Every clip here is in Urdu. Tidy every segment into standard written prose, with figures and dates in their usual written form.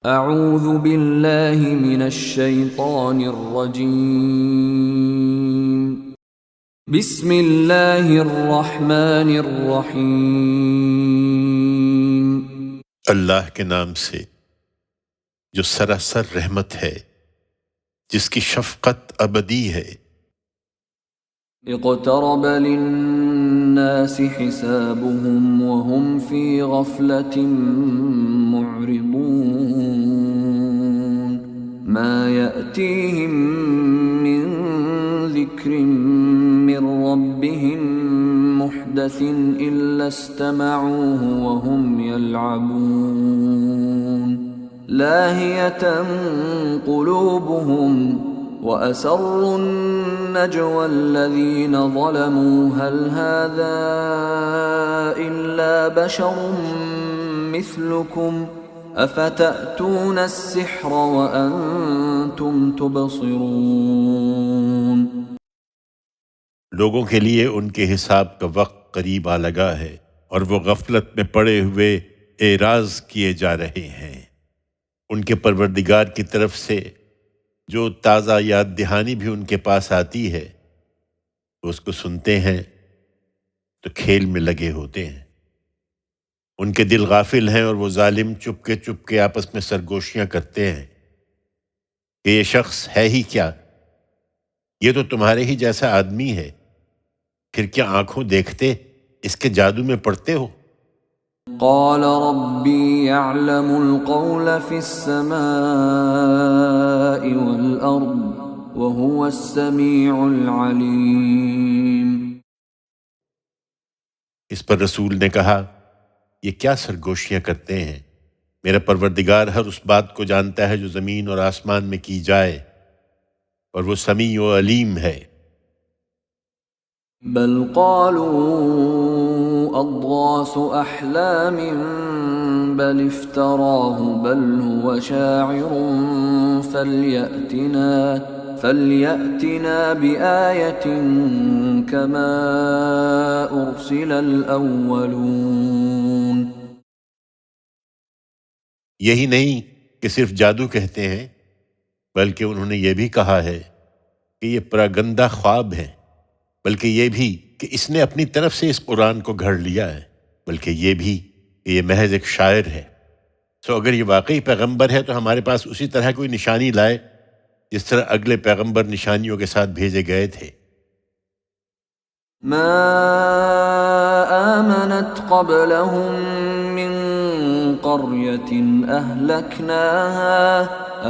اعوذ باللہ من الشیطان الرجیم بسم اللہ الرحمن الرحیم اللہ کے نام سے جو سراسر رحمت ہے، جس کی شفقت ابدی ہے۔ اقترب للناس حسابهم وهم في غفلة معرضون ما يأتيهم من ذكر من ربهم محدث إلا استمعوه وهم يلعبون لاهية قلوبهم وَأَسَرُّوا النَّجْوَى الَّذِينَ ظَلَمُوا هَلْ هَذَا إِلَّا بَشَرٌ مِثْلُكُمْ أَفَتَأْتُونَ السِّحْرَ وَأَنْتُمْ تُبْصِرُونَ۔ لوگوں کے لیے ان کے حساب کا وقت قریب آ لگا ہے، اور وہ غفلت میں پڑے ہوئے اعراض کیے جا رہے ہیں۔ ان کے پروردگار کی طرف سے جو تازہ یاد دہانی بھی ان کے پاس آتی ہے، وہ اس کو سنتے ہیں تو کھیل میں لگے ہوتے ہیں۔ ان کے دل غافل ہیں، اور وہ ظالم چپ کے آپس میں سرگوشیاں کرتے ہیں کہ یہ شخص ہے ہی کیا، یہ تو تمہارے ہی جیسا آدمی ہے، پھر کیا آنکھوں دیکھتے اس کے جادو میں پڑتے ہو؟ قال ربی یعلم القول فی السماء والارض وهو السمیع العلیم۔ اس پر رسول نے کہا، یہ کیا سرگوشیاں کرتے ہیں؟ میرا پروردگار ہر اس بات کو جانتا ہے جو زمین اور آسمان میں کی جائے، اور وہ سمیع و علیم ہے۔ بل قالوا اضغاث احلام بل افتراه بل هو شاعر فليأتنا بآية كما أرسل الأولون۔ یہی نہیں کہ صرف جادو کہتے ہیں، بلکہ انہوں نے یہ بھی کہا ہے کہ یہ پراگندہ خواب ہے، بلکہ یہ بھی کہ اس نے اپنی طرف سے اس قرآن کو گھڑ لیا ہے، بلکہ یہ بھی کہ یہ محض ایک شاعر ہے۔ سو اگر یہ واقعی پیغمبر ہے تو ہمارے پاس اسی طرح کوئی نشانی لائے جس طرح اگلے پیغمبر نشانیوں کے ساتھ بھیجے گئے تھے۔ ما آمنت قبلهم من قرية أهلكناها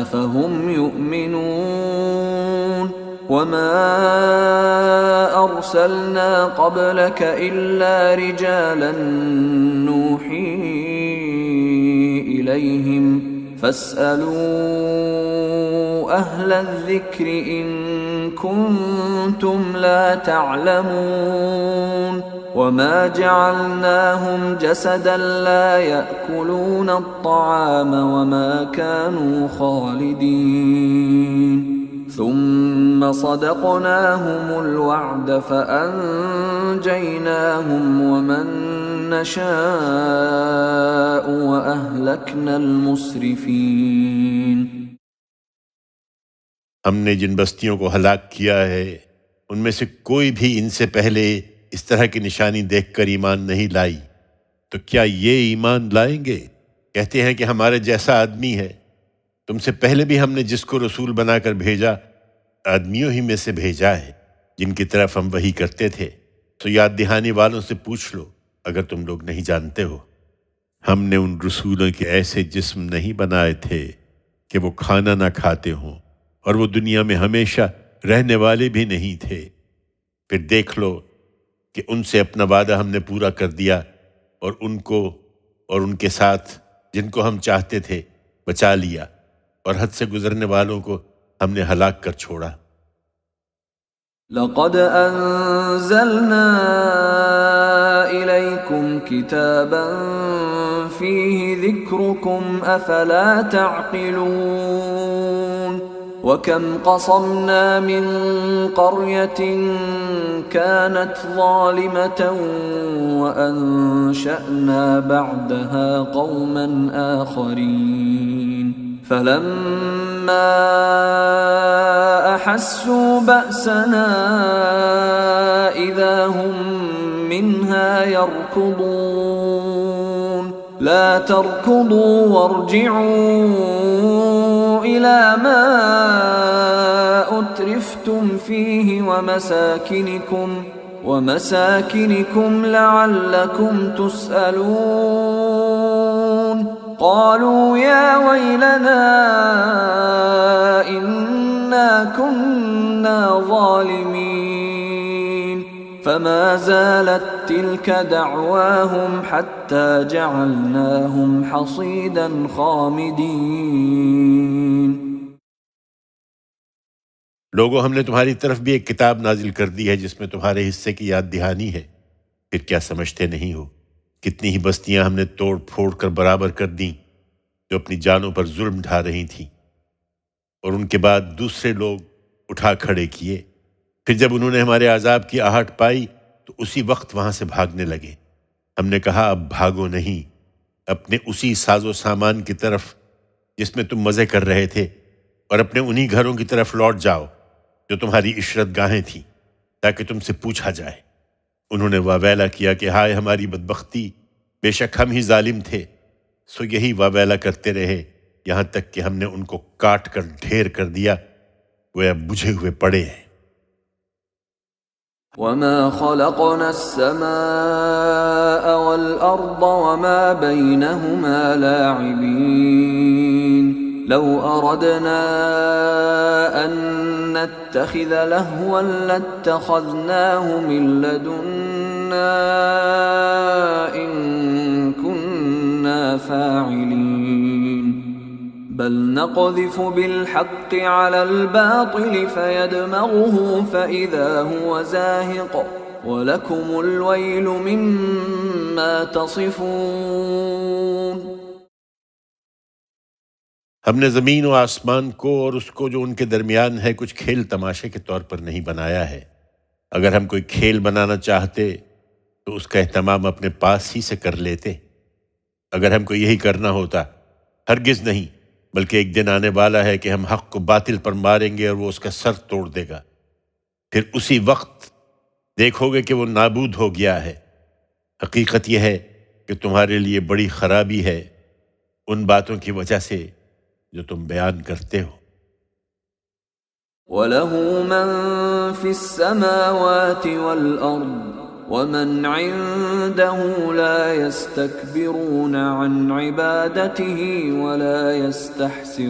أفهم يؤمنون وما أرسلنا قبلك إلا رجالا نوحي إليهم فاسألوا أهل الذكر إن كنتم لا تعلمون وما جعلناهم جسدا لا يأكلون الطعام وما كانوا خالدين ثم صدقناهم الوعد فأنجيناهم ومن نشاء وأهلكنا المسرفين۔ ہم نے جن بستیوں کو ہلاک کیا ہے، ان میں سے کوئی بھی ان سے پہلے اس طرح کی نشانی دیکھ کر ایمان نہیں لائی، تو کیا یہ ایمان لائیں گے؟ کہتے ہیں کہ ہمارے جیسا آدمی ہے۔ تم سے پہلے بھی ہم نے جس کو رسول بنا کر بھیجا، آدمیوں ہی میں سے بھیجا ہے جن کی طرف ہم وحی کرتے تھے۔ تو یاد دہانی والوں سے پوچھ لو اگر تم لوگ نہیں جانتے ہو۔ ہم نے ان رسولوں کے ایسے جسم نہیں بنائے تھے کہ وہ کھانا نہ کھاتے ہوں، اور وہ دنیا میں ہمیشہ رہنے والے بھی نہیں تھے۔ پھر دیکھ لو کہ ان سے اپنا وعدہ ہم نے پورا کر دیا، اور ان کو اور ان کے ساتھ جن کو ہم چاہتے تھے بچا لیا، اور حد سے گزرنے والوں کو ہم نے ہلاک کر چھوڑا۔ لقد انزلنا الیکم کتابا فیہ ذکرکم افلا تعقلون۔ وكم قصمنا من قرية كانت ظالمة وأنشأنا بعدها قوما آخرين فلما أحسوا بأسنا إذا هم منها يركضون لا تركضوا وارجعوا إلى ما أترفتم فيه ومساكنكم لعلكم تسألون قالوا يا ويلنا إنا كنا ظالمين فما زالت تلك دعواهم حتى جعلناهم حصيدا خامدين. لوگوں ہم نے تمہاری طرف بھی ایک کتاب نازل کر دی ہے جس میں تمہارے حصے کی یاد دہانی ہے. پھر کیا سمجھتے نہیں ہو کتنی ہی بستیاں ہم نے توڑ پھوڑ کر برابر کر دیں جو اپنی جانوں پر ظلم ڈھا رہی تھیں، اور ان کے بعد دوسرے لوگ اٹھا کھڑے کیے. پھر جب انہوں نے ہمارے عذاب کی آہٹ پائی تو اسی وقت وہاں سے بھاگنے لگے. ہم نے کہا اب بھاگو نہیں، اپنے اسی ساز و سامان کی طرف جس میں تم مزے کر رہے تھے، اور اپنے انہی گھروں کی طرف لوٹ جاؤ جو تمہاری عشرت گاہیں تھیں، تاکہ تم سے پوچھا جائے. انہوں نے واویلا کیا کہ ہائے ہماری بدبختی، بے شک ہم ہی ظالم تھے. سو یہی واویلا کرتے رہے یہاں تک کہ ہم نے ان کو کاٹ کر ڈھیر کر دیا، وہ اب بجھے ہوئے پڑے ہیں. وما خلقنا السماء والأرض وما بينهما لاعبين لو أردنا أن نتخذ لهوا لاتخذناه من لدنا إن كنا فاعلين بل نقذف بالحق على الباطل فيدمغه فإذا هو زاهق ولكم الويل مما تصفون. ہم نے زمین و آسمان کو اور اس کو جو ان کے درمیان ہے کچھ کھیل تماشے کے طور پر نہیں بنایا ہے. اگر ہم کوئی کھیل بنانا چاہتے تو اس کا اہتمام اپنے پاس ہی سے کر لیتے. اگر ہم کو یہی کرنا ہوتا، ہرگز نہیں، بلکہ ایک دن آنے والا ہے کہ ہم حق کو باطل پر ماریں گے اور وہ اس کا سر توڑ دے گا. پھر اسی وقت دیکھو گے کہ وہ نابود ہو گیا ہے. حقیقت یہ ہے کہ تمہارے لیے بڑی خرابی ہے ان باتوں کی وجہ سے جو تم بیان کرتے ہو. وَلَهُ مَن فِي السَّمَاوَاتِ وَالْأَرْضِ وَمَنْ عِندَهُ لَا يَسْتَكْبِرُونَ عَنْ عِبَادَتِهِ وَلَا يَسْتَحْسِرُونَ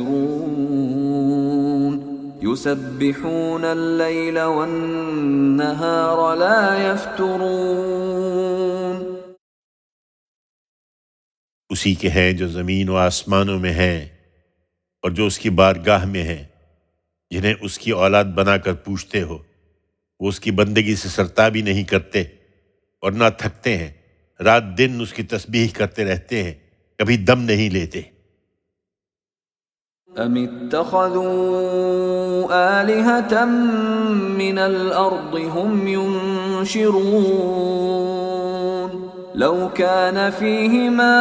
يُسَبِّحُونَ اللَّيْلَ وَالنَّهَارَ لَا يَفْتُرُونَ. اسی کے ہیں جو زمین و آسمانوں میں ہیں اور جو اس کی بارگاہ میں ہیں، جنہیں اس کی اولاد بنا کر پوچھتے ہو. وہ اس کی بندگی سے سرتابی نہیں کرتے اور نہ تھکتے ہیں، رات دن اس کی تسبیح کرتے رہتے ہیں، کبھی دم نہیں لیتے. ام اتخذوا آلهة من الأرض هم ينشرون لو كان فيهما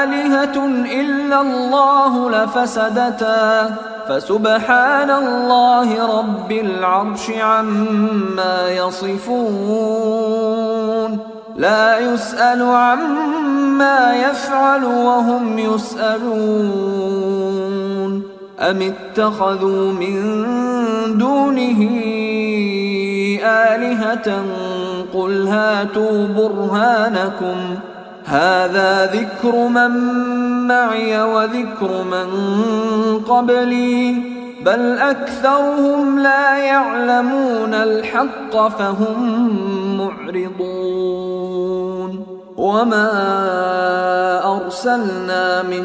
آلهة إلا الله لفسدتا فسبحان الله رب العرش عما يصفون لا يسأل عما يفعل وهم يسألون ام اتخذوا من دونه آلهة قل هاتوا برهانكم هذا ذكر من معي وذكر من قبلي بل أكثرهم لا يعلمون الحق فهم معرضون وما أرسلنا من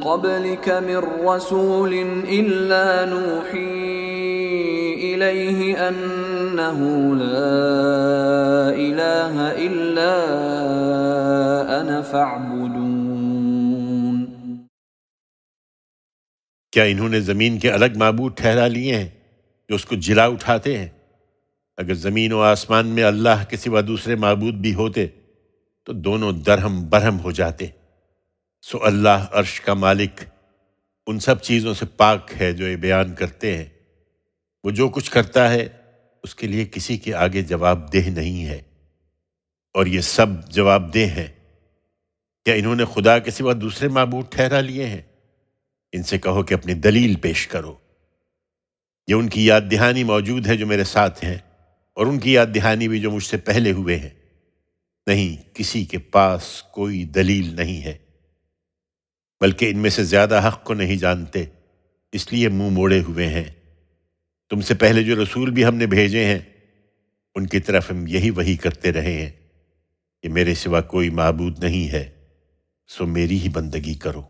قبلك من رسول إلا نوحي إليه أنه لا إله إلا أنا فاعبدون. کیا انہوں نے زمین کے الگ معبود ٹھہرا لیے ہیں جو اس کو جلا اٹھاتے ہیں؟ اگر زمین و آسمان میں اللہ کے سوا دوسرے معبود بھی ہوتے تو دونوں درہم برہم ہو جاتے۔ سو اللہ عرش کا مالک ان سب چیزوں سے پاک ہے جو یہ بیان کرتے ہیں۔ وہ جو کچھ کرتا ہے اس کے لیے کسی کے آگے جواب دہ نہیں ہے، اور یہ سب جواب دہ ہیں۔ کیا انہوں نے خدا کے سوا دوسرے معبود ٹھہرا لیے ہیں؟ ان سے کہو کہ اپنی دلیل پیش کرو۔ یہ ان کی یاد دہانی موجود ہے جو میرے ساتھ ہیں، اور ان کی یاد دہانی بھی جو مجھ سے پہلے ہوئے ہیں۔ نہیں، کسی کے پاس کوئی دلیل نہیں ہے، بلکہ ان میں سے زیادہ حق کو نہیں جانتے، اس لیے منہ موڑے ہوئے ہیں۔ تم سے پہلے جو رسول بھی ہم نے بھیجے ہیں ان کی طرف ہم یہی وحی کرتے رہے ہیں کہ میرے سوا کوئی معبود نہیں ہے، سو میری ہی بندگی کرو۔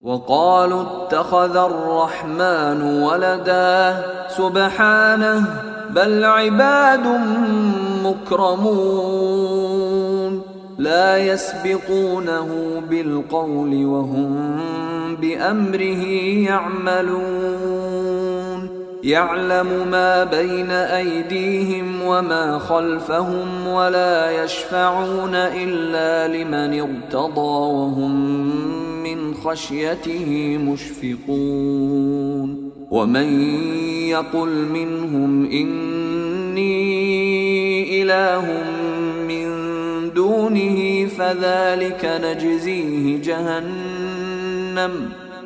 وقالوا اتخذ الرحمن ولدا سبحانه بل عباد مكرمون لا يسبقونه بالقول وهم بأمره يعملون يعلم ما بين أيديهم وما خلفهم ولا يشفعون إلا لمن ارتضى وهم من خشيته مشفقون ومن يقل منهم إني إله من دونه فذلك نجزيه جهنم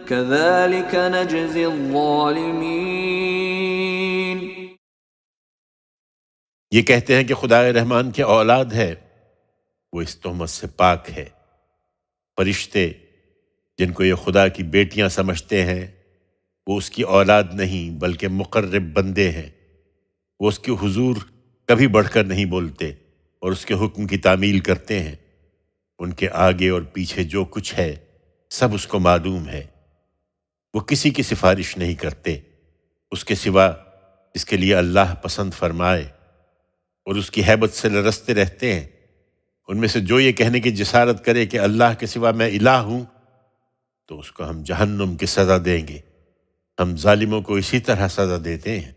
كذلك نجزي الظالمين۔ یہ کہتے ہیں کہ خدا رحمان کے اولاد ہے، وہ اس تہمت سے پاک ہے۔ فرشتے جن کو یہ خدا کی بیٹیاں سمجھتے ہیں وہ اس کی اولاد نہیں بلکہ مقرب بندے ہیں۔ وہ اس کے حضور کبھی بڑھ کر نہیں بولتے اور اس کے حکم کی تعمیل کرتے ہیں۔ ان کے آگے اور پیچھے جو کچھ ہے سب اس کو معلوم ہے۔ وہ کسی کی سفارش نہیں کرتے اس کے سوا جس کے لیے اللہ پسند فرمائے، اور اس کی ہیبت سے لرزتے رہتے ہیں۔ ان میں سے جو یہ کہنے کی جسارت کرے کہ اللہ کے سوا میں الہ ہوں تو اس کو ہم جہنم کی سزا دیں گے۔ ہم ظالموں کو اسی طرح سزا دیتے ہیں۔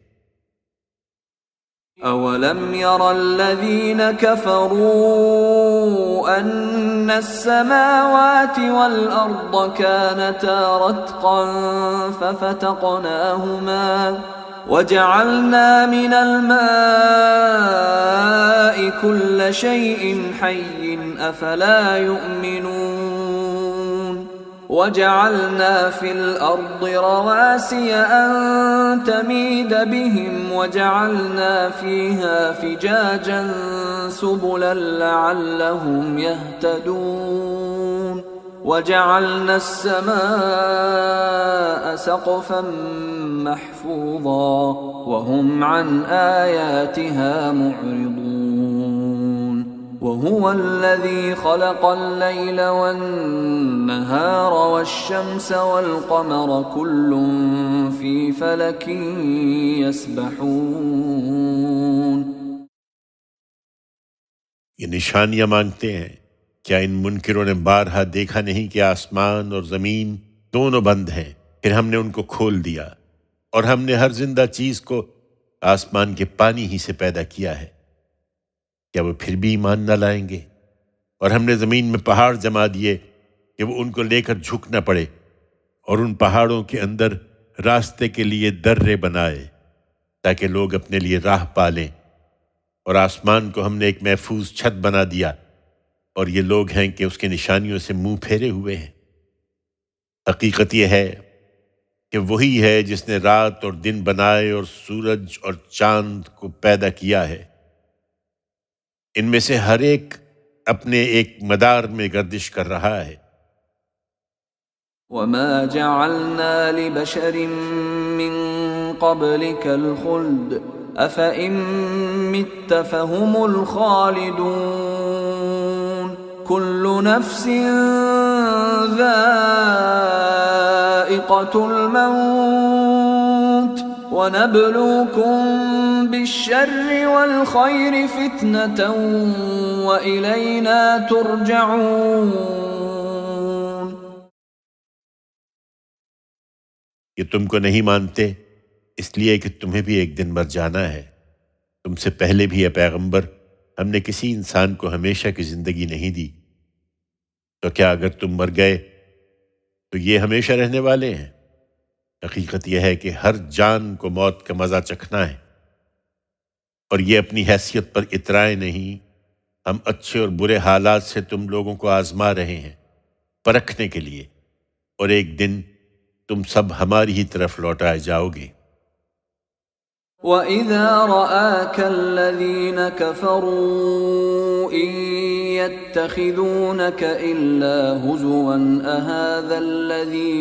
أَوَلَمْ يَرَ الَّذِينَ كَفَرُوا أَنَّ السَّمَاوَاتِ وَالْأَرْضَ كَانَتَا رَتْقًا فَفَتَقْنَاهُمَا وَجَعَلْنَا مِنَ الْمَاءِ كُلَّ شَيْءٍ حَيٍّ أَفَلَا يُؤْمِنُونَ وَجَعَلْنَا فِي الْأَرْضِ رَوَاسِيَ أَن تَمِيدَ بِهِمْ وَجَعَلْنَا فِيهَا فِجَاجًا سُبُلًا لَعَلَّهُمْ يَهْتَدُونَ وَجَعَلْنَا السَّمَاءَ سَقْفًا مَحْفُوظًا وَهُمْ عَنْ آيَاتِهَا مُعْرِضُونَ وَهُوَ الَّذِي خَلَقَ اللَّيْلَ وَالنَّهَارَ وَالشَّمْسَ وَالْقَمَرَ كُلٌّ فِي فَلَكٍ يَسْبَحُونَ۔ یہ نشانیاں مانگتے ہیں، کیا ان منکروں نے بارہا دیکھا نہیں کہ آسمان اور زمین دونوں بند ہیں، پھر ہم نے ان کو کھول دیا، اور ہم نے ہر زندہ چیز کو آسمان کے پانی ہی سے پیدا کیا ہے۔ کیا وہ پھر بھی ایمان نہ لائیں گے؟ اور ہم نے زمین میں پہاڑ جما دیے کہ وہ ان کو لے کر جھک نہ پڑے، اور ان پہاڑوں کے اندر راستے کے لیے درے بنائے تاکہ لوگ اپنے لیے راہ پالیں، اور آسمان کو ہم نے ایک محفوظ چھت بنا دیا، اور یہ لوگ ہیں کہ اس کے نشانیوں سے منہ پھیرے ہوئے ہیں۔ حقیقت یہ ہے کہ وہی ہے جس نے رات اور دن بنائے اور سورج اور چاند کو پیدا کیا ہے۔ ان میں سے ہر ایک اپنے ایک مدار میں گردش کر رہا ہے۔ وَمَا جَعَلْنَا لِبَشَرٍ مِّن قَبْلِكَ الْخُلْدَ أَفَإِن مِّتَّ فَهُمُ الْخَالِدُونَ كُلُّ نَفْسٍ ذَائِقَةُ الْمَوْتِ وَنَبْلُوكُم بِالشَّرِّ وَالْخَيْرِ فِتْنَةً وَإِلَيْنَا تُرْجَعُونَ۔ یہ تم کو نہیں مانتے اس لیے کہ تمہیں بھی ایک دن مر جانا ہے۔ تم سے پہلے بھی اے پیغمبر ہم نے کسی انسان کو ہمیشہ کی زندگی نہیں دی، تو کیا اگر تم مر گئے تو یہ ہمیشہ رہنے والے ہیں؟ حقیقت یہ ہے کہ ہر جان کو موت کا مزہ چکھنا ہے، اور یہ اپنی حیثیت پر اترائے نہیں، ہم اچھے اور برے حالات سے تم لوگوں کو آزما رہے ہیں پرکھنے کے لیے، اور ایک دن تم سب ہماری ہی طرف لوٹائے جاؤ گے۔ وَإِذَا رَآكَ الَّذِينَ كَفَرُوا إِن يَتَّخِذُونَكَ إِلَّا هُزُوًا أَهَذَا الَّذِي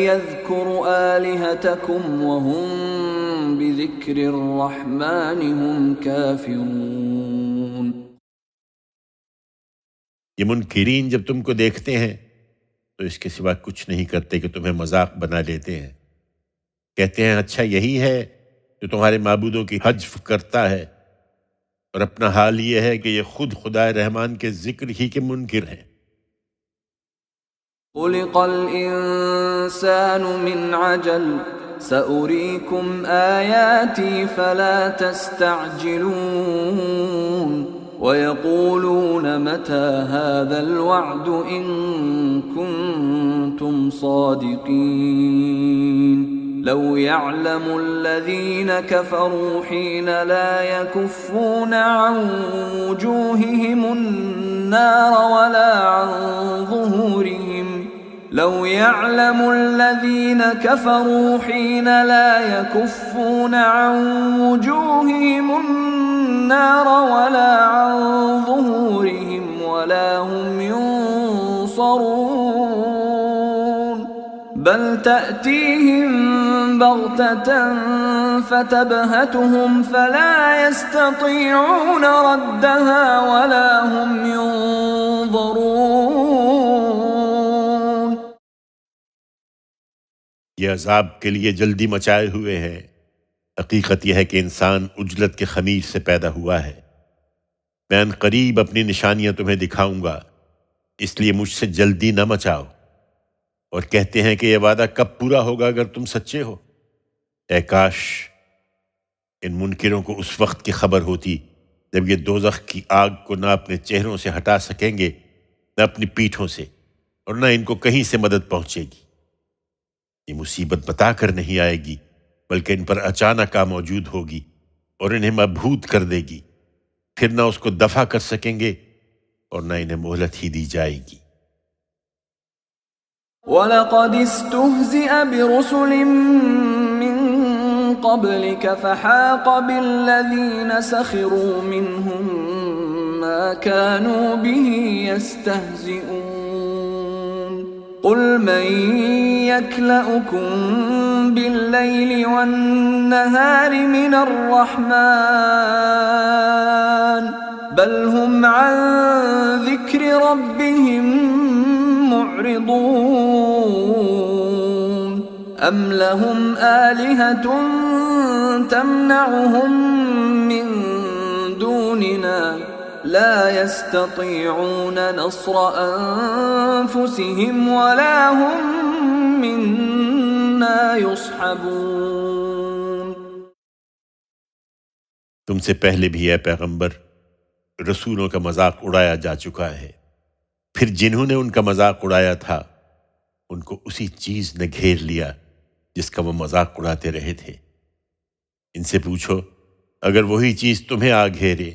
يَذْكُرُ آلِهَتَكُمْ وَهُمْ بِذِكْرِ الرَّحْمَنِ هُمْ كَافِرُونَ۔ یہ منکرین جب تم کو دیکھتے ہیں تو اس کے سوا کچھ نہیں کرتے کہ تمہیں مذاق بنا لیتے ہیں، کہتے ہیں اچھا یہی ہے جو تمہارے معبودوں کی حجف کرتا ہے، اور اپنا حال یہ ہے کہ یہ خود خدا رحمان کے ذکر ہی کے منکر ہیں۔ خُلِقَ الْإِنسَانُ مِنْ عَجَلٍ سَأُرِيكُمْ آيَاتِي فَلَا تَسْتَعْجِلُونَ وَيَقُولُونَ مَتَى هَذَا الْوَعْدُ إِن كُنتُمْ صَادِقِينَ لَوْ يَعْلَمُ الَّذِينَ كَفَرُوا حِينَ لَا يَكُفُّونَ عَنْ وُجُوهِهِمُ النَّارَ وَلَا عَنْ ظُهُورِهِمْ لو يعلم الذين كفروا حين لا يكفون عن وجوههم النار ولا عن ظهورهم ولا هم ينصرون بل تأتيهم بغتة فتبهتهم فلا يستطيعون ردها ولا هم ينظرون۔ یہ عذاب کے لیے جلدی مچائے ہوئے ہیں، حقیقت یہ ہے کہ انسان عجلت کے خمیر سے پیدا ہوا ہے۔ میں ان قریب اپنی نشانیاں تمہیں دکھاؤں گا، اس لیے مجھ سے جلدی نہ مچاؤ، اور کہتے ہیں کہ یہ وعدہ کب پورا ہوگا اگر تم سچے ہو۔ اے کاش ان منکروں کو اس وقت کی خبر ہوتی جب یہ دوزخ کی آگ کو نہ اپنے چہروں سے ہٹا سکیں گے، نہ اپنی پیٹھوں سے، اور نہ ان کو کہیں سے مدد پہنچے گی۔ یہ مصیبت بتا کر نہیں آئے گی بلکہ ان پر اچانک آ موجود ہوگی اور انہیں مبہوت کر دے گی، پھر نہ اس کو دفع کر سکیں گے اور نہ انہیں مہلت ہی دی جائے گی۔ وَلَقَدِ اسْتُهْزِئَ بِرُسُلٍ مِّن قَبْلِكَ فَحَاقَ بِالَّذِينَ سَخِرُوا مِنْهُم مَّا كَانُوا بِهِ يَسْتَهْزِئُونَ قُلْ مَن يَكْلَؤُكُم بِاللَّيْلِ وَالنَّهَارِ مِنَ الرَّحْمَٰنِ بَلْ هُمْ عَن ذِكْرِ رَبِّهِم معرضون أم لهم آلهة تمنعهم من دوننا لا يستطيعون نصر أنفسهم ولا هم منا يصحبون۔ تم سے پہلے بھی اے پیغمبر رسولوں کا مذاق اڑایا جا چکا ہے، پھر جنہوں نے ان کا مذاق اڑایا تھا ان کو اسی چیز نے گھیر لیا جس کا وہ مذاق اڑاتے رہے تھے۔ ان سے پوچھو اگر وہی چیز تمہیں آ گھیرے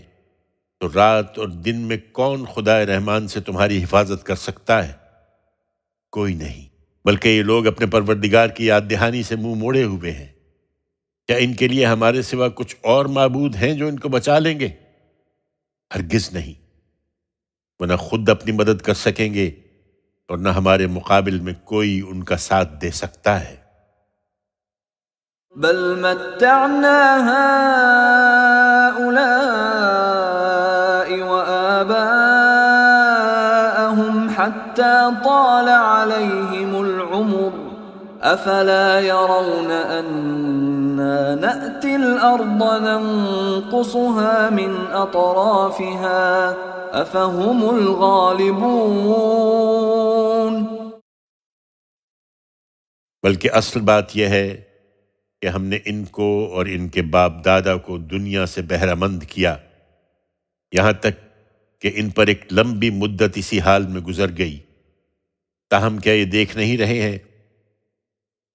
تو رات اور دن میں کون خدا رحمان سے تمہاری حفاظت کر سکتا ہے؟ کوئی نہیں، بلکہ یہ لوگ اپنے پروردگار کی یاد دہانی سے منہ موڑے ہوئے ہیں۔ کیا ان کے لیے ہمارے سوا کچھ اور معبود ہیں جو ان کو بچا لیں گے؟ ہرگز نہیں، وہ نہ خود اپنی مدد کر سکیں گے اور نہ ہمارے مقابل میں کوئی ان کا ساتھ دے سکتا ہے۔ بل متعنا هؤلاء وآباءهم حتى طال عليهم العمر أفلا يرون أن إنا نأتي الأرض ننقصها من أطرافها أفهم الغالبون. بلکہ اصل بات یہ ہے کہ ہم نے ان کو اور ان کے باپ دادا کو دنیا سے بہرہ مند کیا، یہاں تک کہ ان پر ایک لمبی مدت اسی حال میں گزر گئی، تاہم کیا یہ دیکھ نہیں رہے ہیں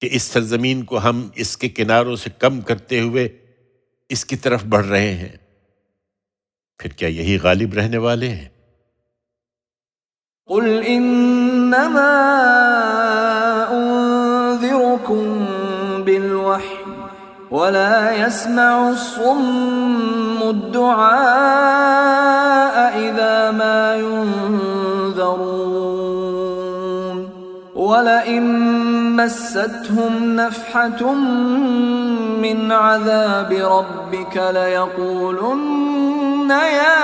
کہ اس سرزمین کو ہم اس کے کناروں سے کم کرتے ہوئے اس کی طرف بڑھ رہے ہیں، پھر کیا یہی غالب رہنے والے ہیں؟ قل انما انذركم بالوحی ولا يسمع الصم الدعاء اذا ما ينذرون ولئن مستهم نفحة من عذاب ربك ليقولن يا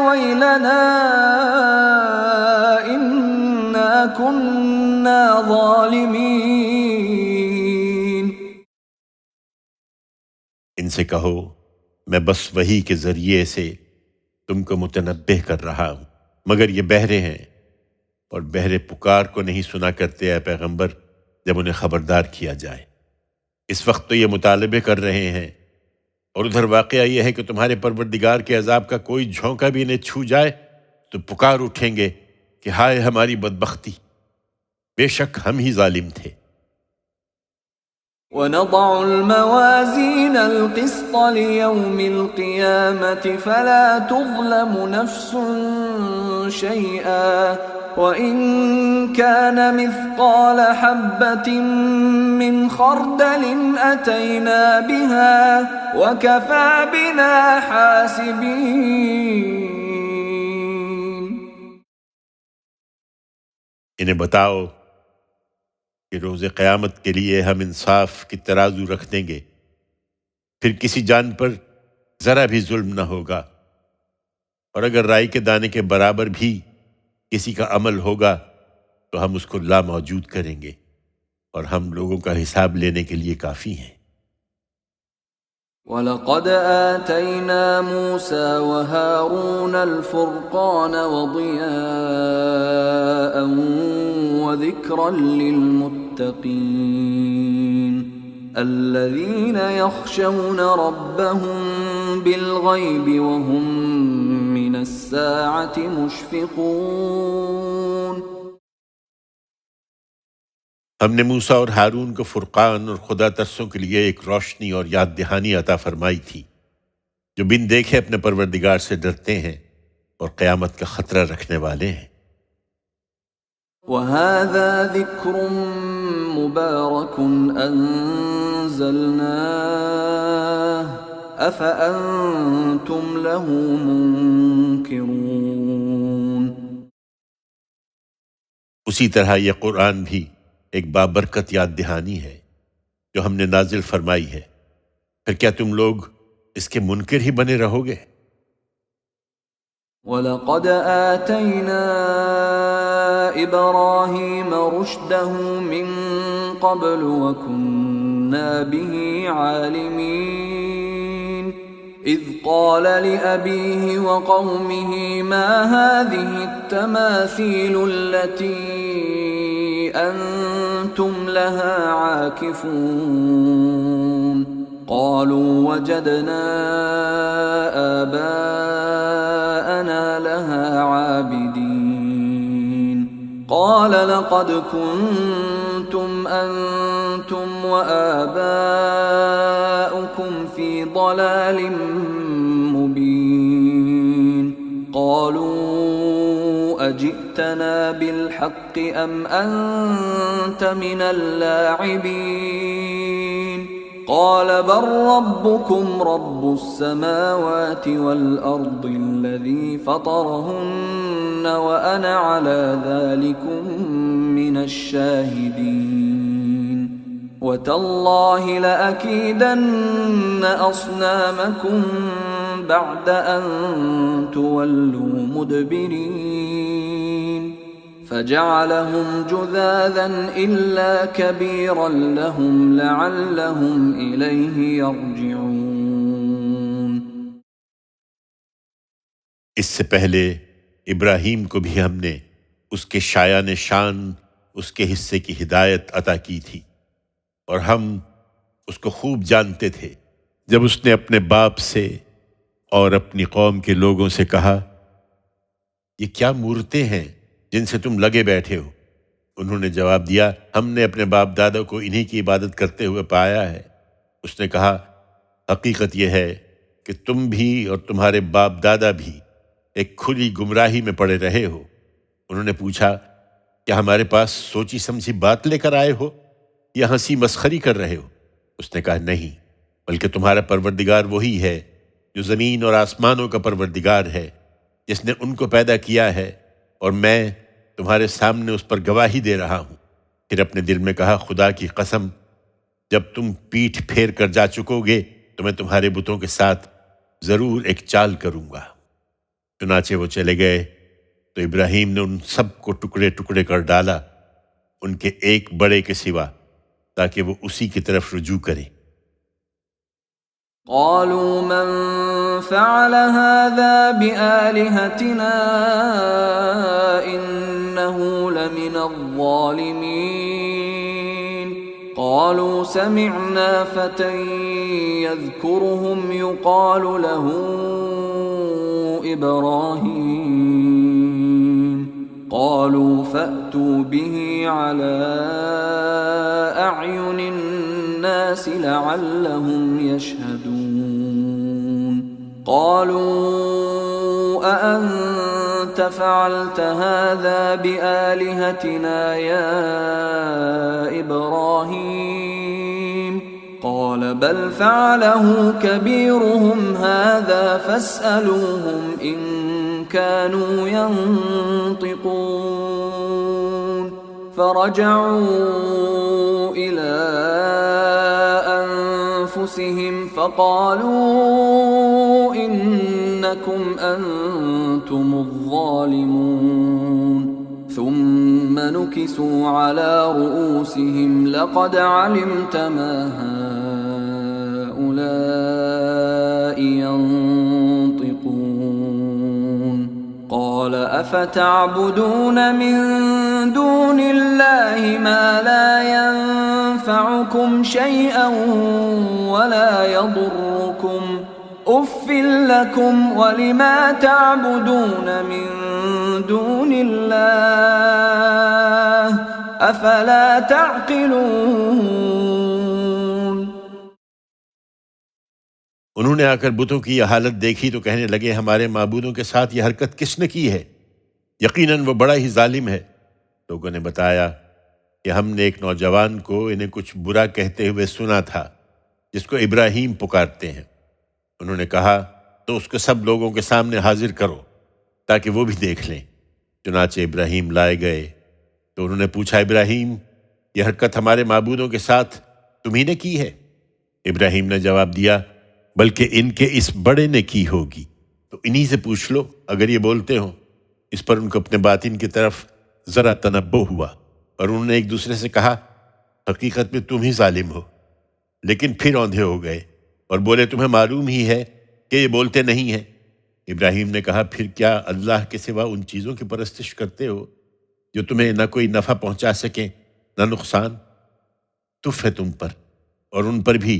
ويلنا إنا كنا ظالمين. ان سے کہو میں بس وحی کے ذریعے سے تم کو متنبہ کر رہا ہوں، مگر یہ بہرے ہیں اور بہرے پکار کو نہیں سنا کرتے اے پیغمبر جب انہیں خبردار کیا جائے. اس وقت تو یہ مطالبے کر رہے ہیں، اور ادھر واقعہ یہ ہے کہ تمہارے پروردگار کے عذاب کا کوئی جھونکا بھی انہیں چھو جائے تو پکار اٹھیں گے کہ ہائے ہماری بدبختی، بے شک ہم ہی ظالم تھے. وَنَضَعُ الْمَوَازِينَ الْقِسْطَ لِيَوْمِ الْقِيَامَةِ فَلَا تُظْلَمُ نَفْسٌ شَيْئًا وَإِن كَانَ مِثْقَالَ حَبَّةٍ مِّنْ خَرْدَلٍ أَتَيْنَا بِهَا وَكَفَى بِنَا حَاسِبِينَ. انہیں بتاؤ کہ روز قیامت کے لیے ہم انصاف کی ترازو رکھ دیں گے، پھر کسی جان پر ذرا بھی ظلم نہ ہوگا، اور اگر رائی کے دانے کے برابر بھی کسی کا عمل ہوگا تو ہم اس کو لاموجود کریں گے، اور ہم لوگوں کا حساب لینے کے لیے کافی ہیں. وَلَقَدْ آتَيْنَا مُوسَى وَهَارُونَ الْفُرْقَانَ وَضِيَاءً وَذِكْرًا لِّلْمُتَّقِينَ الَّذِينَ يَخْشَوْنَ رَبَّهُم بِالْغَيْبِ وَهُم مِّنَ السَّاعَةِ مُشْفِقُونَ. ہم نے موسیٰ اور ہارون کو فرقان اور خدا ترسوں کے لیے ایک روشنی اور یاد دہانی عطا فرمائی تھی، جو بن دیکھے اپنے پروردگار سے ڈرتے ہیں اور قیامت کا خطرہ رکھنے والے ہیں. وَهَذَا ذِكْرٌ مُبَارَكٌ أَنزَلْنَاهُ أَفَأَنْتُمْ لَهُ مُنْكِرُونَ. اسی طرح یہ قرآن بھی ایک بابرکت یاد دہانی ہے جو ہم نے نازل فرمائی ہے، پھر کیا تم لوگ اس کے منکر ہی بنے رہو گے؟ وَلَقَدْ آتَيْنَا إِبْرَاهِيمَ رُشْدَهُ مِنْ قَبْلُ وَكُنَّا بِهِ عَالِمِينَ. إِذْ قَالَ لِأَبِيهِ وَقَوْمِهِ مَا هَذِهِ التَّمَاثِيلُ الَّتِي أَنْتُمْ لَهَا عَاكِفُونَ. قَالُوا وَجَدْنَا آبَاءَنَا لَهَا عَابِدِينَ. قَالَ لَقَدْ كُنْتُمْ أَنْتُمْ وَآبَاؤُكُمْ فِي ضَلَالٍ مُبِينٍ. قَالُوا أَجِئْتَنَا بِالْحَقِّ أَمْ أَنْتَ مِنَ اللَّاعِبِينَ. قَالَ بَلْ رَبُّكُمْ رَبُّ السَّمَاوَاتِ وَالْأَرْضِ الَّذِي فَطَرَهُنَّ وَأَنَا عَلَى ذَلِكُمْ مِنَ الشَّاهِدِينَ. وَتَاللَّهِ لَأَكِيدَنَّ أَصْنَامَكُمْ بَعْدَ أَن تُوَلُّوا مُدْبِرِينَ. فجعلهم جذاذا إلا كبيرا لهم لعلهم إليه يرجعون۔ اس سے پہلے ابراہیم کو بھی ہم نے اس کے شایان شان اس کے حصے کی ہدایت عطا کی تھی، اور ہم اس کو خوب جانتے تھے۔ جب اس نے اپنے باپ سے اور اپنی قوم کے لوگوں سے کہا، یہ کیا مورتیں ہیں جن سے تم لگے بیٹھے ہو؟ انہوں نے جواب دیا، ہم نے اپنے باپ دادا کو انہی کی عبادت کرتے ہوئے پایا ہے۔ اس نے کہا، حقیقت یہ ہے کہ تم بھی اور تمہارے باپ دادا بھی ایک کھلی گمراہی میں پڑے رہے ہو۔ انہوں نے پوچھا، کیا ہمارے پاس سوچی سمجھی بات لے کر آئے ہو یا ہنسی مسخری کر رہے ہو؟ اس نے کہا، نہیں، بلکہ تمہارا پروردگار وہی ہے جو زمین اور آسمانوں کا پروردگار ہے، جس نے ان کو پیدا کیا ہے، اور میں تمہارے سامنے اس پر گواہی دے رہا ہوں۔ پھر اپنے دل میں کہا، خدا کی قسم، جب تم پیٹھ پھیر کر جا چکو گے تو میں تمہارے بتوں کے ساتھ ضرور ایک چال کروں گا۔ چنانچہ وہ چلے گئے تو ابراہیم نے ان سب کو ٹکڑے ٹکڑے کر ڈالا، ان کے ایک بڑے کے سوا، تاکہ وہ اسی کی طرف رجوع کریں۔ قالوا من فعل هذا بآلهتنا إنه لمن الظالمين قالوا سمعنا فتى يذكرهم يقال له إبراهيم قالوا فأتوا به على أعين الناس لعلهم يشهدون قالوا أأنت فعلت هذا بآلهتنا يا إبراهيم قال بل فعله كبيرهم هذا فاسألوهم إن كانوا ينطقون فرجعوا إلى أنفسهم فقالوا إنكم أنتم الظالمون ثم نكسوا على رؤوسهم لقد علمت ما هؤلاء ينطقون قال أفتعبدون من دون الله ما لا ينفعكم شيئا ولا يضركم أف لكم ولما تعبدون من دون الله أفلا تعقلون۔ انہوں نے آ کر بتوں کی یہ حالت دیکھی تو کہنے لگے، ہمارے معبودوں کے ساتھ یہ حرکت کس نے کی ہے؟ یقیناً وہ بڑا ہی ظالم ہے۔ لوگوں نے بتایا کہ ہم نے ایک نوجوان کو انہیں کچھ برا کہتے ہوئے سنا تھا جس کو ابراہیم پکارتے ہیں۔ انہوں نے کہا، تو اس کو سب لوگوں کے سامنے حاضر کرو تاکہ وہ بھی دیکھ لیں۔ چنانچہ ابراہیم لائے گئے تو انہوں نے پوچھا، ابراہیم، یہ حرکت ہمارے معبودوں کے ساتھ تمہیں نے کی ہے؟ ابراہیم نے جواب دیا، بلکہ ان کے اس بڑے نے کی ہوگی، تو انہی سے پوچھ لو اگر یہ بولتے ہوں۔ اس پر ان کو اپنے باطن کی طرف ذرا تنبہ ہوا، اور انہوں نے ایک دوسرے سے کہا، حقیقت میں تم ہی ظالم ہو۔ لیکن پھر اوندھے ہو گئے اور بولے، تمہیں معلوم ہی ہے کہ یہ بولتے نہیں ہیں۔ ابراہیم نے کہا، پھر کیا اللہ کے سوا ان چیزوں کی پرستش کرتے ہو جو تمہیں نہ کوئی نفع پہنچا سکیں نہ نقصان؟ تف ہے تم پر اور ان پر بھی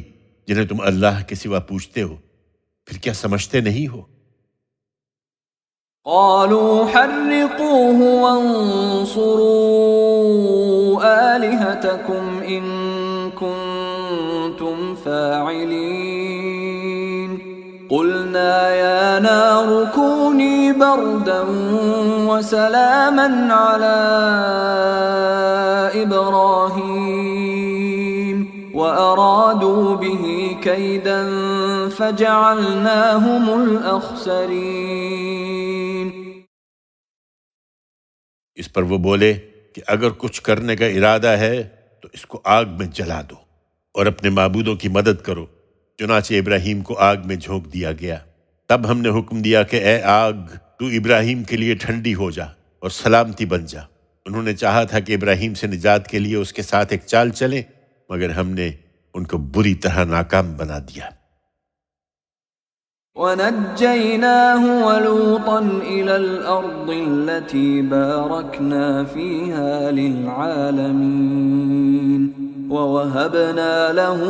جنہیں تم اللہ کے سوا پوچھتے ہو، پھر کیا سمجھتے نہیں ہو؟ قالوا حرقوه وانصروا آلهتكم إن كنتم فاعلين قلنا يا نار كوني بردا وسلاما على إبراهيم وأرادوا به كيدا فجعلناهم الأخسرين۔ اس پر وہ بولے کہ اگر کچھ کرنے کا ارادہ ہے تو اس کو آگ میں جلا دو اور اپنے معبودوں کی مدد کرو۔ چنانچہ ابراہیم کو آگ میں جھونک دیا گیا۔ تب ہم نے حکم دیا کہ اے آگ، تو ابراہیم کے لیے ٹھنڈی ہو جا اور سلامتی بن جا۔ انہوں نے چاہا تھا کہ ابراہیم سے نجات کے لیے اس کے ساتھ ایک چال چلیں، مگر ہم نے ان کو بری طرح ناکام بنا دیا۔ وَنَجَّيْنَاهُ وَلُوطًا إِلَى الْأَرْضِ الَّتِي بَارَكْنَا فِيهَا لِلْعَالَمِينَ وَوَهَبْنَا لَهُ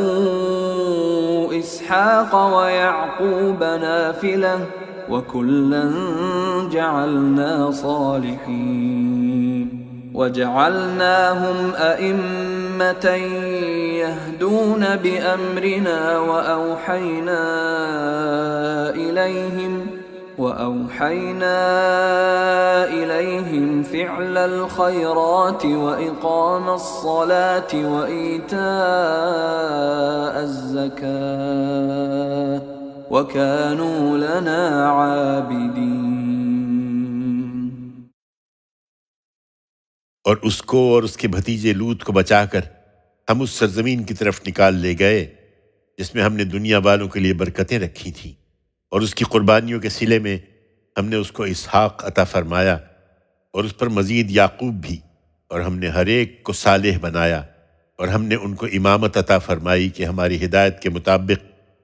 إِسْحَاقَ وَيَعْقُوبَ نَافِلَةً وَكُلًّا جَعَلْنَا صَالِحِينَ وَجَعَلْنَاهُمْ أَئِمَّةً يَهْدُونَ بِأَمْرِنَا وَأَوْحَيْنَا إِلَيْهِمْ فِعْلَ الْخَيْرَاتِ وَإِقَامَ الصَّلَاةِ وَإِيتَاءَ الزَّكَاةِ وَكَانُوا لَنَا عَابِدِينَ۔ اور اس کو اور اس کے بھتیجے لوط کو بچا کر ہم اس سرزمین کی طرف نکال لے گئے جس میں ہم نے دنیا والوں کے لیے برکتیں رکھی تھیں، اور اس کی قربانیوں کے صلے میں ہم نے اس کو اسحاق عطا فرمایا اور اس پر مزید یعقوب بھی، اور ہم نے ہر ایک کو صالح بنایا، اور ہم نے ان کو امامت عطا فرمائی کہ ہماری ہدایت کے مطابق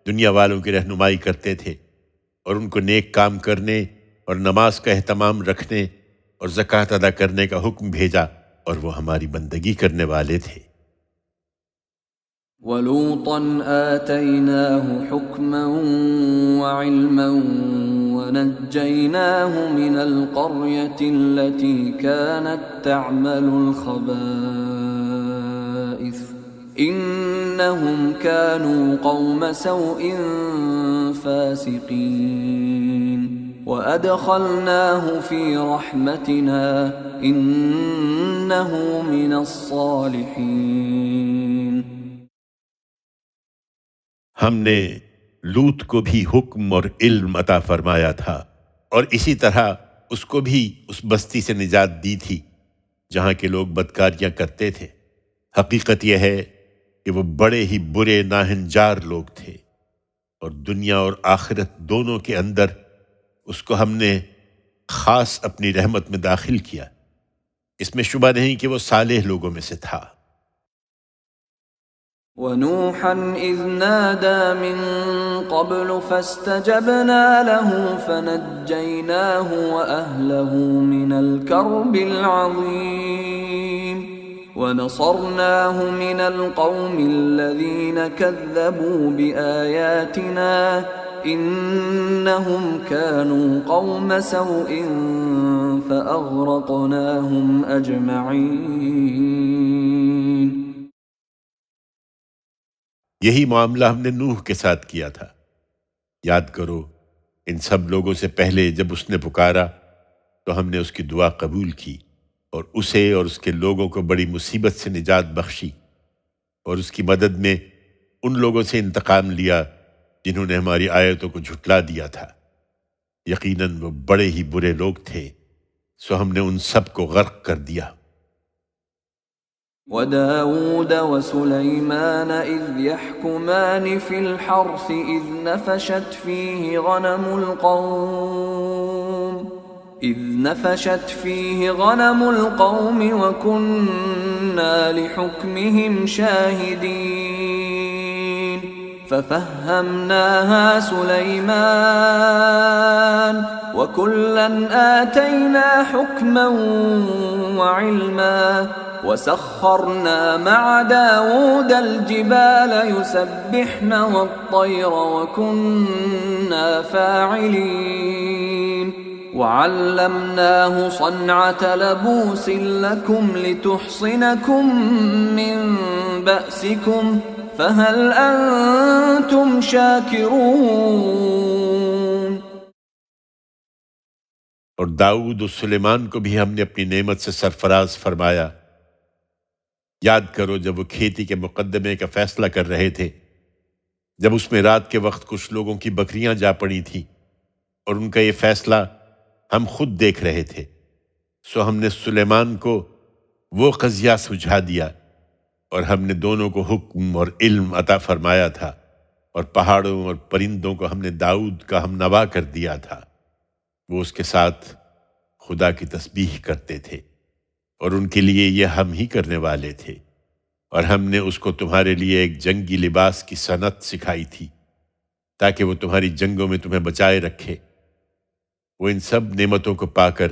دنیا والوں کی رہنمائی کرتے تھے، اور ان کو نیک کام کرنے اور نماز کا اہتمام رکھنے اور زکوٰۃ ادا کرنے کا حکم بھیجا، اور وہ ہماری بندگی کرنے والے تھے۔ وَلُوطًا آتَيْنَاهُ حُكْمًا وَعِلْمًا وَنَجَّيْنَاهُ مِنَ الْقَرْيَةِ الَّتِي كَانَتْ تَعْمَلُ الْخَبَائِثَ إِنَّهُمْ كَانُوا قَوْمَ سَوْءٍ فَاسِقِينَ وَأَدْخَلْنَاهُ فِي رَحْمَتِنَا إِنَّهُ مِنَ الصَّالِحِينَ۔ ہم نے لوط کو بھی حکم اور علم عطا فرمایا تھا، اور اسی طرح اس کو بھی اس بستی سے نجات دی تھی جہاں کے لوگ بدکاریاں کرتے تھے۔ حقیقت یہ ہے کہ وہ بڑے ہی برے ناہنجار لوگ تھے، اور دنیا اور آخرت دونوں کے اندر اس کو ہم نے خاص اپنی رحمت میں داخل کیا۔ اس میں شبہ نہیں کہ وہ صالح لوگوں میں سے تھا۔ وَنُوحًا إِذْ نَادَى مِن قَبْلُ فَاسْتَجَبْنَا لَهُ فَنَجَّيْنَاهُ وَأَهْلَهُ مِنَ الْكَرْبِ الْعَظِيمِ وَنَصَرْنَاهُ مِنَ الْقَوْمِ الَّذِينَ كَذَّبُوا بِآيَاتِنَا إِنَّهُمْ كَانُوا قَوْمَ سَوْءٍ فَأَغْرَقْنَاهُمْ أَجْمَعِينَ۔ یہی معاملہ ہم نے نوح کے ساتھ کیا تھا۔ یاد کرو ان سب لوگوں سے پہلے جب اس نے پکارا تو ہم نے اس کی دعا قبول کی، اور اسے اور اس کے لوگوں کو بڑی مصیبت سے نجات بخشی، اور اس کی مدد میں ان لوگوں سے انتقام لیا جنہوں نے ہماری آیتوں کو جھٹلا دیا تھا۔ یقیناً وہ بڑے ہی برے لوگ تھے، سو ہم نے ان سب کو غرق کر دیا۔ وَدَاوُودَ وَسُلَيْمَانَ إِذْ يَحْكُمَانِ فِي الْحَرْثِ إِذْ نَفَشَتْ فِيهِ غَنَمُ الْقَوْمِ وَكُنَّا لِحُكْمِهِمْ شَاهِدِينَ فَفَهَّمْنَاهَا سُلَيْمَانَ وَكُلًّا آتَيْنَا حُكْمًا وَعِلْمًا وَسَخَّرْنَا مَعَ دَاوُودَ الْجِبَالَ يُسَبِّحْنَ وَالطَّيْرَ وَكُنَّا فَاعِلِينَ وَعَلَّمْنَاهُ صَنْعَةَ لَبُوسٍ لَكُمْ لِتُحْصِنَكُمْ مِنْ بَأْسِكُمْ فَهَلْ أَنْتُمْ شَاكِرُونَ۔ اور داؤد و سلیمان کو بھی ہم نے اپنی نعمت سے سرفراز فرمایا۔ یاد کرو جب وہ کھیتی کے مقدمے کا فیصلہ کر رہے تھے، جب اس میں رات کے وقت کچھ لوگوں کی بکریاں جا پڑی تھیں، اور ان کا یہ فیصلہ ہم خود دیکھ رہے تھے، سو ہم نے سلیمان کو وہ قضیہ سجھا دیا، اور ہم نے دونوں کو حکم اور علم عطا فرمایا تھا، اور پہاڑوں اور پرندوں کو ہم نے داؤد کا ہم نوا کر دیا تھا۔ وہ اس کے ساتھ خدا کی تسبیح کرتے تھے۔ اور ان کے لیے یہ ہم ہی کرنے والے تھے، اور ہم نے اس کو تمہارے لیے ایک جنگی لباس کی صنعت سکھائی تھی تاکہ وہ تمہاری جنگوں میں تمہیں بچائے رکھے۔ وہ ان سب نعمتوں کو پا کر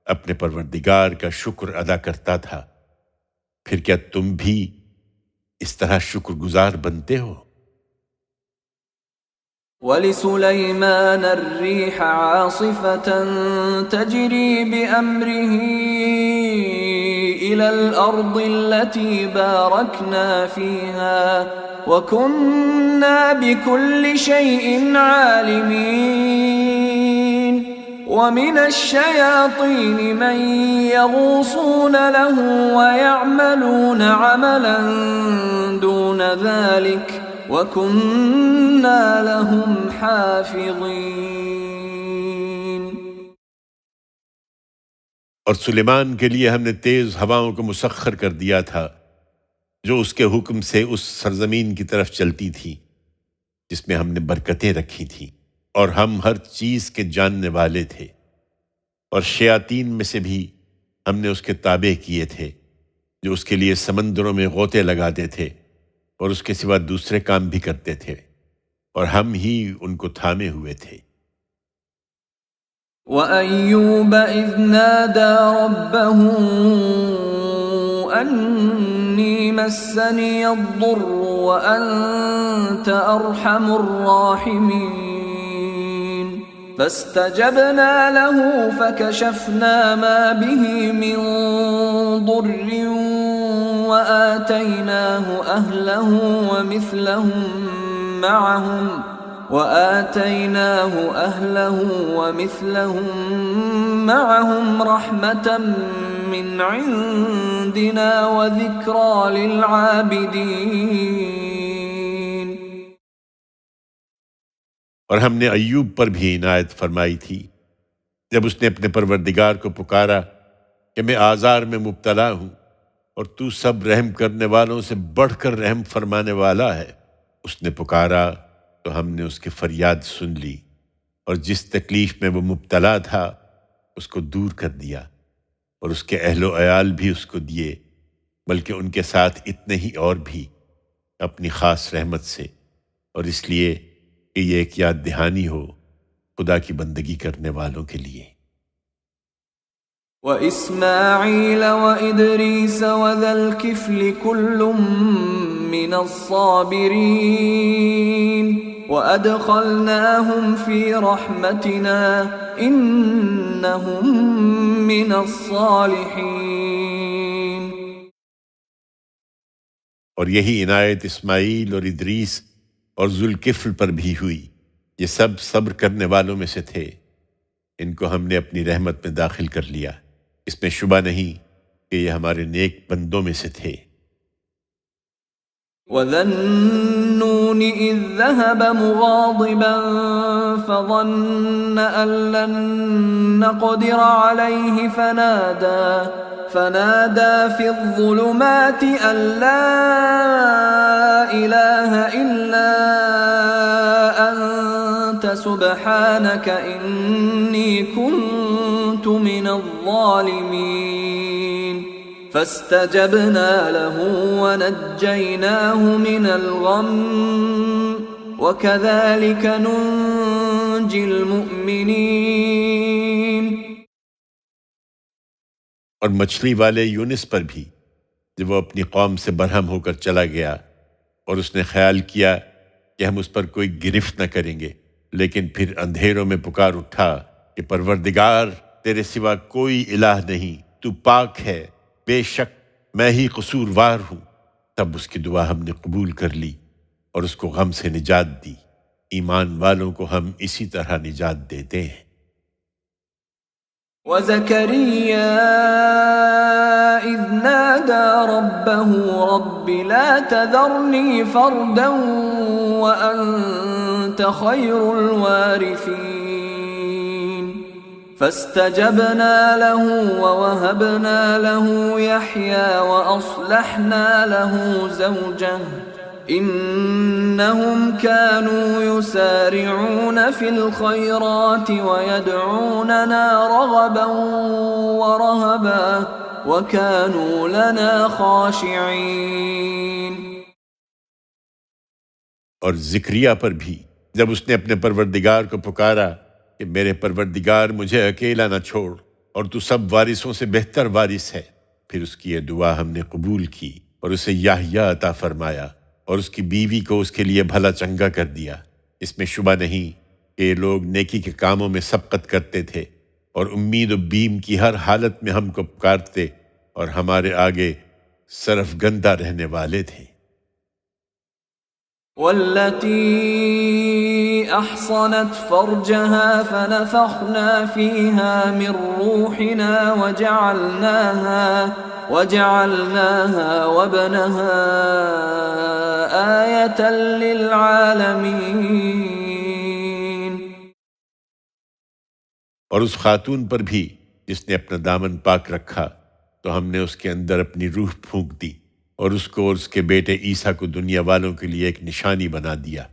اپنے پروردگار کا شکر ادا کرتا تھا، پھر کیا تم بھی اس طرح شکر گزار بنتے ہو؟ وَلِسُلَيْمَانَ الرِّيحَ عَاصِفَةً تَجْرِي بِأَمْرِهِ إِلَى الْأَرْضِ الَّتِي بَارَكْنَا فِيهَا وَكُنَّا بِكُلِّ شَيْءٍ عَالِمِينَ وَمِنَ الشَّيَاطِينِ مَن يَغُوصُونَ لَهُ وَيَعْمَلُونَ عَمَلًا دُونَ ذَلِكَ وَكُنَّا لَهُمْ حَافِظِينَ۔ اور سلیمان کے لیے ہم نے تیز ہواؤں کو مسخر کر دیا تھا جو اس کے حکم سے اس سرزمین کی طرف چلتی تھی جس میں ہم نے برکتیں رکھی تھیں، اور ہم ہر چیز کے جاننے والے تھے۔ اور شیاطین میں سے بھی ہم نے اس کے تابع کیے تھے جو اس کے لیے سمندروں میں غوطے لگاتے تھے اور اس کے سوا دوسرے کام بھی کرتے تھے، اور ہم ہی ان کو تھامے ہوئے تھے۔ وَأَيُّوبَ إِذْ نَادَى رَبَّهُ أَنِّي مَسَّنِيَ الضُّرُّ وَأَنْتَ أَرْحَمُ الرَّاحِمِينَ فَاسْتَجَبْنَا لَهُ فَكَشَفْنَا مَا بِهِ مِنْ ضُرٍّ وَآتَيْنَاهُ أَهْلَهُ وَمِثْلَهُم مَّعَهُمْ رَحْمَةً مِّنْ عِندِنَا وَذِكْرَىٰ لِلْعَابِدِينَ۔ اور ہم نے ایوب پر بھی عنایت فرمائی تھی جب اس نے اپنے پروردگار کو پکارا کہ میں آزار میں مبتلا ہوں اور تو سب رحم کرنے والوں سے بڑھ کر رحم فرمانے والا ہے۔ اس نے پکارا تو ہم نے اس کی فریاد سن لی، اور جس تکلیف میں وہ مبتلا تھا اس کو دور کر دیا، اور اس کے اہل و عیال بھی اس کو دیے، بلکہ ان کے ساتھ اتنے ہی اور بھی اپنی خاص رحمت سے، اور اس لیے کہ یہ ایک یاد دہانی ہو خدا کی بندگی کرنے والوں کے لیے۔ وَإِسْمَاعِيلَ وَإِدْرِيسَ وَذَا الْكِفْلِ كُلٌّ مِّنَ الصَّابِرِينَ وَأَدْخَلْنَاهُمْ فِي رَحْمَتِنَا إِنَّهُمْ مِنَ الصَّالِحِينَ۔ اور یہی عنایت اسماعیل اور ادریس اور ذوالکفل پر بھی ہوئی، یہ سب صبر کرنے والوں میں سے تھے، ان کو ہم نے اپنی رحمت میں داخل کر لیا، اس میں شبہ نہیں کہ یہ ہمارے نیک بندوں میں سے تھے۔ وَذَا النُّونِ إِذ ذَّهَبَ مُغَاضِبًا فَظَنَّ أَن لَّن نَّقْدِرَ عَلَيْهِ فَنَادَىٰ فِي الظُّلُمَاتِ أَن لَّا إِلَٰهَ إِلَّا أَنتَ سُبْحَانَكَ إِنِّي كُنتُ مِنَ الظَّالِمِينَ فَاسْتَجَبْنَا لَهُ وَنَجَّيْنَاهُ مِنَ الْغَمِّ وَكَذَلِكَ نُنجِي الْمُؤْمِنِينَ۔ اور مچھلی والے یونس پر بھی جب وہ اپنی قوم سے برہم ہو کر چلا گیا اور اس نے خیال کیا کہ ہم اس پر کوئی گرفت نہ کریں گے، لیکن پھر اندھیروں میں پکار اٹھا کہ پروردگار تیرے سوا کوئی الہ نہیں، تو پاک ہے، بے شک میں ہی قصوروار ہوں، تب اس کی دعا ہم نے قبول کر لی اور اس کو غم سے نجات دی۔ ایمان والوں کو ہم اسی طرح نجات دیتے ہیں۔ وَزَكَرِيَّا إِذْ نَادَى رَبَّهُ رَبِّ لَا تَذَرْنِي فَرْدًا وَأَنْتَ خَيْرُ الْوَارِثِينَ فَاسْتَجَبْنَا لَهُ وَوَهَبْنَا لَهُ يَحْيَىٰ وَأَصْلَحْنَا لَهُ زَوْجَهُ إِنَّهُمْ كَانُوا يُسَارِعُونَ فِي الْخَيْرَاتِ وَيَدْعُونَنَا رَغَبًا وَرَهَبًا وكانوا لنا خاشعين. اور زکریا پر بھی جب اس نے اپنے پروردگار کو پکارا کہ میرے پروردگار مجھے اکیلا نہ چھوڑ اور تو سب وارثوں سے بہتر وارث ہے، پھر اس کی یہ دعا ہم نے قبول کی اور اسے یحییٰ عطا فرمایا اور اس کی بیوی کو اس کے لیے بھلا چنگا کر دیا۔ اس میں شبہ نہیں کہ یہ لوگ نیکی کے کاموں میں سبقت کرتے تھے اور امید و بیم کی ہر حالت میں ہم کو پکارتے اور ہمارے آگے صرف گندہ رہنے والے تھے۔ والتي أحصنت فرجها فنفخنا فيها من روحنا وجعلناها وابنها آية للعالمين۔ اور اس خاتون پر بھی جس نے اپنا دامن پاک رکھا تو ہم نے اس کے اندر اپنی روح پھونک دی اور اس کو اور اس کے بیٹے عیسیٰ کو دنیا والوں کے لیے ایک نشانی بنا دیا۔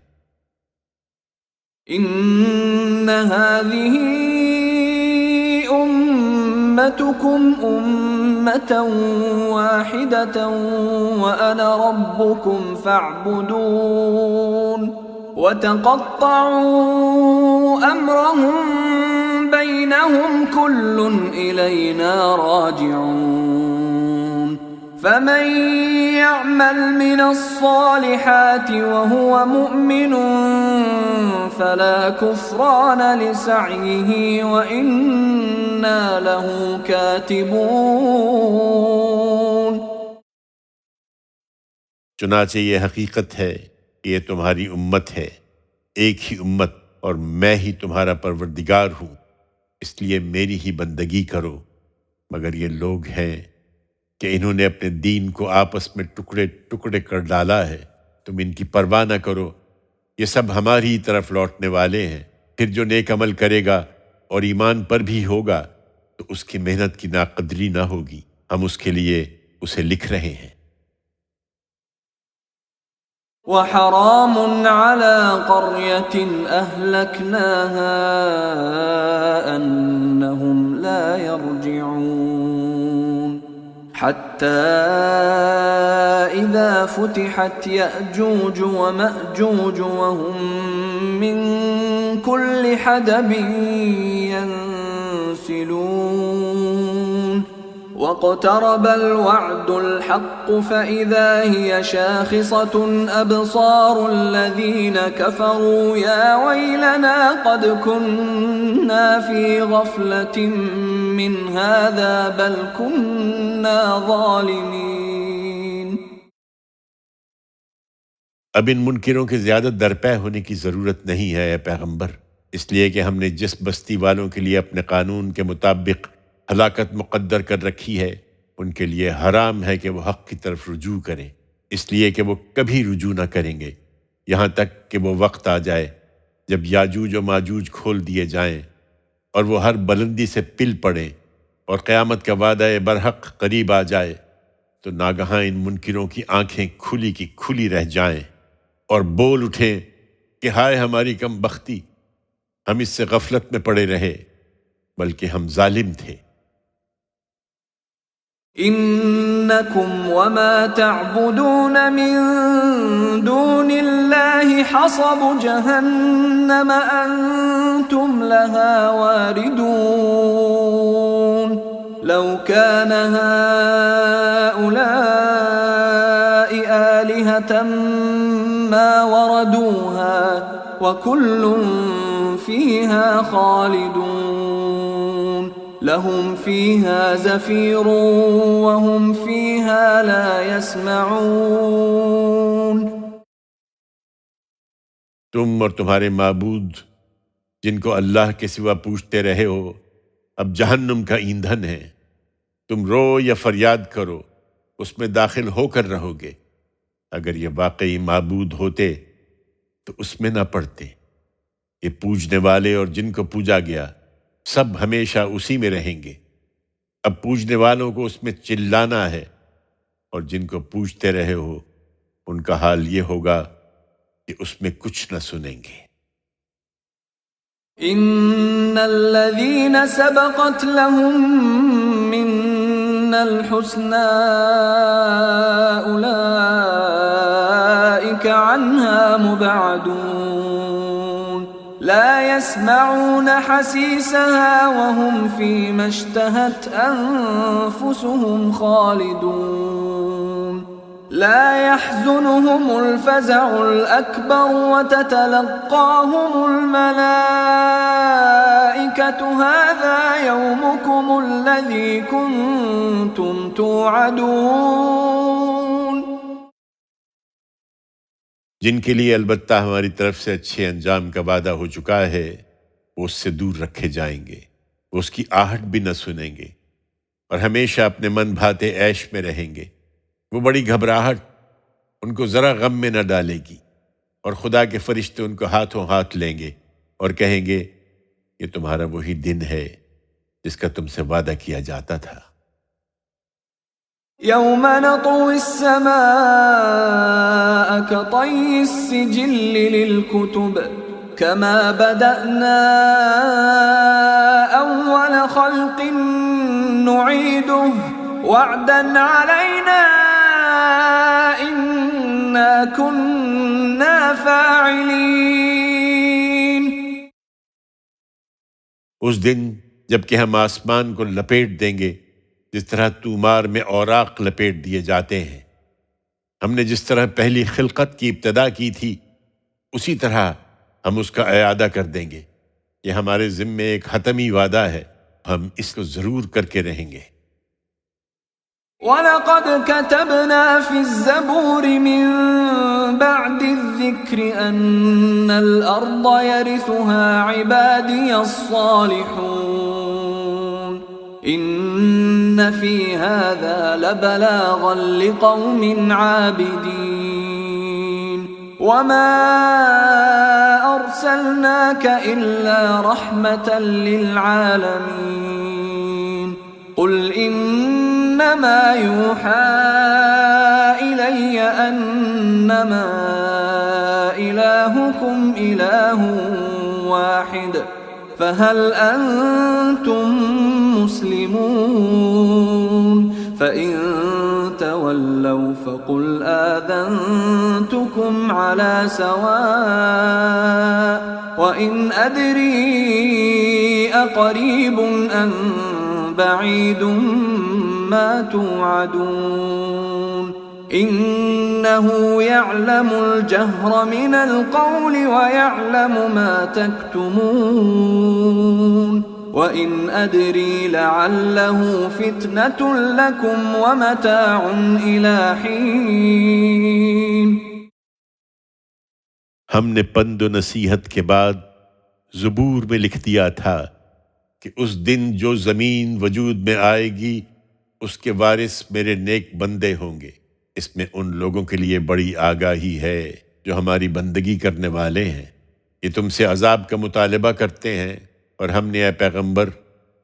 ان هذه امتكم امة واحدة وانا ربكم فاعبدون وتقطعوا امرهم بينهم كل الينا راجعون فمن يعمل من الصالحات وهو مؤمن فلا كفران لسعيه وإنا له كاتبون۔ چنانچہ یہ حقیقت ہے کہ یہ تمہاری امت ہے، ایک ہی امت، اور میں ہی تمہارا پروردگار ہوں، اس لیے میری ہی بندگی کرو۔ مگر یہ لوگ ہیں کہ انہوں نے اپنے دین کو آپس میں ٹکڑے ٹکڑے کر ڈالا ہے، تم ان کی پرواہ نہ کرو، یہ سب ہماری طرف لوٹنے والے ہیں۔ پھر جو نیک عمل کرے گا اور ایمان پر بھی ہوگا تو اس کی محنت کی ناقدری نہ ہوگی، ہم اس کے لیے اسے لکھ رہے ہیں۔ وحرام على قرية أهلكناها أنهم لا يرجعون حتى إذا فتحت يأجوج ومأجوج وهم من كل حدب ينسلون واقترب الوعد الحق فإذا هي شاخصة أبصار الذين كفروا يا ويلنا قد كنا في غفلة من هذا بل كنا ظالمين۔ اب ان منکروں کے زیادہ درپے ہونے کی ضرورت نہیں ہے اے پیغمبر، اس لیے کہ ہم نے جس بستی والوں کے لیے اپنے قانون کے مطابق ہلاکت مقدر کر رکھی ہے ان کے لیے حرام ہے کہ وہ حق کی طرف رجوع کریں، اس لیے کہ وہ کبھی رجوع نہ کریں گے یہاں تک کہ وہ وقت آ جائے جب یاجوج و ماجوج کھول دیے جائیں اور وہ ہر بلندی سے پل پڑیں اور قیامت کا وعدہ برحق قریب آ جائے تو ناگہاں ان منکروں کی آنکھیں کھلی کی کھلی رہ جائیں اور بول اٹھیں کہ ہائے ہماری کم بختی، ہم اس سے غفلت میں پڑے رہے بلکہ ہم ظالم تھے۔ انکم وما تعبدون من دون اللہ حصب جہنم انتم لها واردون لو كان هؤلاء آلهة ما وردوها وكل فيها خالدون لهم فيها زفير وهم فيها لا يسمعون۔ تم اور تمہارے معبود جن کو اللہ کے سوا پوچھتے رہے ہو اب جہنم کا ایندھن ہے، تم رو یا فریاد کرو اس میں داخل ہو کر رہو گے۔ اگر یہ واقعی معبود ہوتے تو اس میں نہ پڑتے۔ یہ پوجنے والے اور جن کو پوجا گیا سب ہمیشہ اسی میں رہیں گے۔ اب پوجنے والوں کو اس میں چلانا ہے اور جن کو پوجتے رہے ہو ان کا حال یہ ہوگا کہ اس میں کچھ نہ سنیں گے۔ ان الذين سبقت لهم منا الحسنى أولئك عنها مبعدون لا يسمعون حسيسها وهم فيما اشتهت أنفسهم خالدون لا يحزنهم الفزع الأكبر وتتلقاهم الملائكة هذا يومكم الذي كنتم توعدون. جن کے لیے البتہ ہماری طرف سے اچھے انجام کا وعدہ ہو چکا ہے وہ اس سے دور رکھے جائیں گے، وہ اس کی آہٹ بھی نہ سنیں گے اور ہمیشہ اپنے من بھاتے عیش میں رہیں گے. وہ بڑی گھبراہٹ ان کو ذرا غم میں نہ ڈالے گی اور خدا کے فرشتے ان کو ہاتھوں ہاتھ لیں گے اور کہیں گے یہ تمہارا وہی دن ہے جس کا تم سے وعدہ کیا جاتا تھا. يوم نطوي السماء كطي السجل للكتب كما بدأنا أول خلق نعيده وعدا علينا إنا كنا فاعلين. اس دن جب کہ ہم آسمان کو لپیٹ دیں گے جس طرح تومار میں اوراق لپیٹ دیے جاتے ہیں، ہم نے جس طرح پہلی خلقت کی ابتدا کی تھی اسی طرح ہم اس کا اعادہ کر دیں گے. یہ ہمارے ذمے ایک حتمی وعدہ ہے، ہم اس کو ضرور کر کے رہیں گے. وَلَقَدْ كَتَبْنَا فِي الزَّبُورِ مِن بَعْدِ الذِّكْرِ أَنَّ الْأَرْضَ يَرِثُهَا عِبَادِيَ الصَّالِحُونَ إِنَّ فِي هَذَا لَبَلَاغًا لِقَوْمٍ عَابِدِينَ وَمَا أَرْسَلْنَاكَ إِلَّا رَحْمَةً لِلْعَالَمِينَ قُلْ إِنَّمَا يُوحَى إِلَيَّ أَنَّمَا إِلَٰهُكُمْ إِلَٰهٌ وَاحِدٌ فَهَلْ أَنْتُمْ مسلمون فإن تولوا فقل آذنتكم على سواء وإن أدري أقريب أم بعيد ما توعدون إنه يعلم الجهر من القول ويعلم ما تكتمون وَإِنْ أَدْرِي لَعَلَّهُ فِتْنَةٌ لَكُمْ وَمَتَاعٌ إِلَى حِينٍ. ہم نے پند و نصیحت کے بعد زبور میں لکھ دیا تھا کہ اس دن جو زمین وجود میں آئے گی اس کے وارث میرے نیک بندے ہوں گے. اس میں ان لوگوں کے لیے بڑی آگاہی ہے جو ہماری بندگی کرنے والے ہیں. یہ تم سے عذاب کا مطالبہ کرتے ہیں اور ہم نے اے پیغمبر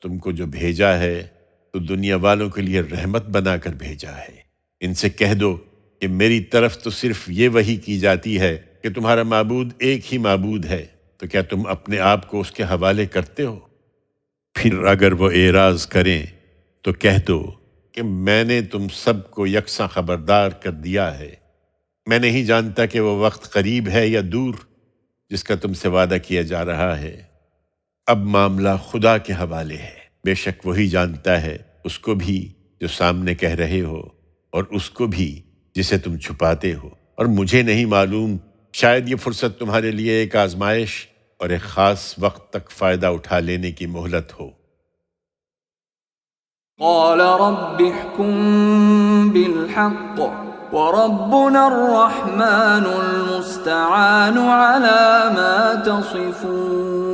تم کو جو بھیجا ہے تو دنیا والوں کے لیے رحمت بنا کر بھیجا ہے. ان سے کہہ دو کہ میری طرف تو صرف یہ وحی کی جاتی ہے کہ تمہارا معبود ایک ہی معبود ہے، تو کیا تم اپنے آپ کو اس کے حوالے کرتے ہو؟ پھر اگر وہ اعراض کریں تو کہہ دو کہ میں نے تم سب کو یکساں خبردار کر دیا ہے. میں نہیں جانتا کہ وہ وقت قریب ہے یا دور جس کا تم سے وعدہ کیا جا رہا ہے. اب معاملہ خدا کے حوالے ہے، بے شک وہی جانتا ہے اس کو بھی جو سامنے کہہ رہے ہو اور اس کو بھی جسے تم چھپاتے ہو، اور مجھے نہیں معلوم، شاید یہ فرصت تمہارے لیے ایک آزمائش اور ایک خاص وقت تک فائدہ اٹھا لینے کی مہلت ہو. قال رب احكم بالحق وربنا الرحمن المستعان على ما تصفون.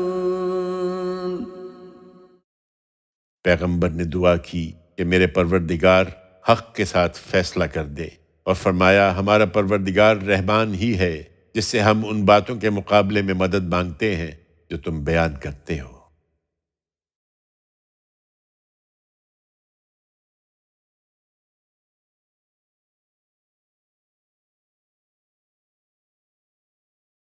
پیغمبر نے دعا کی کہ میرے پروردگار حق کے ساتھ فیصلہ کر دے، اور فرمایا ہمارا پروردگار رحمان ہی ہے جس سے ہم ان باتوں کے مقابلے میں مدد مانگتے ہیں جو تم بیان کرتے ہو.